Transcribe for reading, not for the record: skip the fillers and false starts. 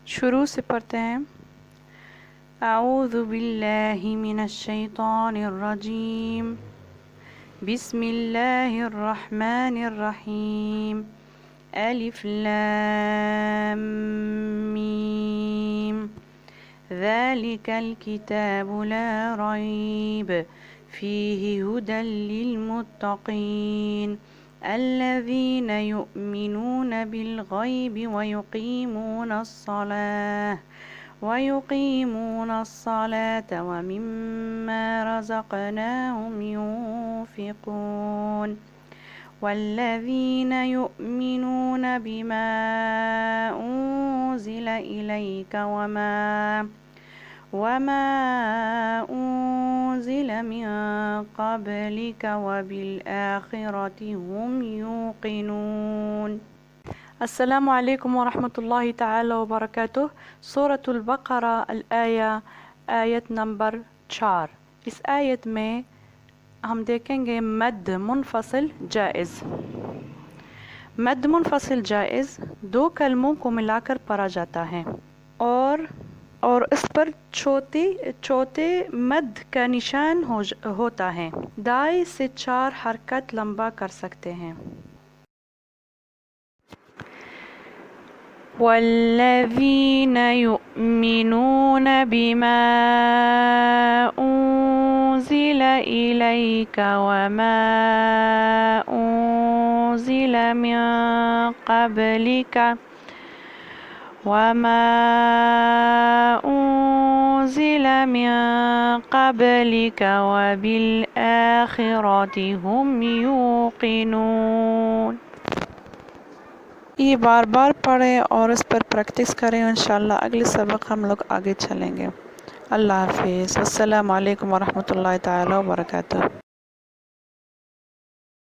शुरू से पढ़ते हैं। अऊज़ु बिल्लाहि मिनश शैतानिर रजीम। बिस्मिल्लाहिर रहमानिर रहीम। अलिफ लाम मीम। ज़ालिकल किताबु ला रैब फ़ीहि हुदल लिलमुत्तक़ीन الذين يؤمنون بالغيب ويقيمون الصلاة ومما رزقناهم ينفقون والذين يؤمنون بما أنزل إليك وما أنزل من قبلك وبالآخرة هم يوقنون। अस्सलामु अलैकुम व रहमतुल्लाहि ताला व बरकातुह। सूरतुल बक़रा आयत नंबर 4। इस आयत में हम देखेंगे मद मुनफसिल जायज़। मद मुनफसिल जायज़ दो कलमों को मिलाकर पढ़ा जाता है और इस पर छोटे मद का निशान होता है। दाएं से 4 हरकत लंबा कर सकते हैं। वल्लज़ीन युमिनून बिमा उन्ज़िल इलैका वमा उन्ज़िल मिन क़ब्लिका वमा उन्ज़िल मिन क़ब्लिका वबिल आखिरति हुम यूक़िनून। ये बार बार पढ़ें और इस पर प्रैक्टिस करें। इंशाअल्लाह अगले सबक हम लोग आगे चलेंगे। अल्लाह हाफ़िज़। अस्सलामु अलैकुम व रहमतुल्लाहि ताला व बरकातुहू।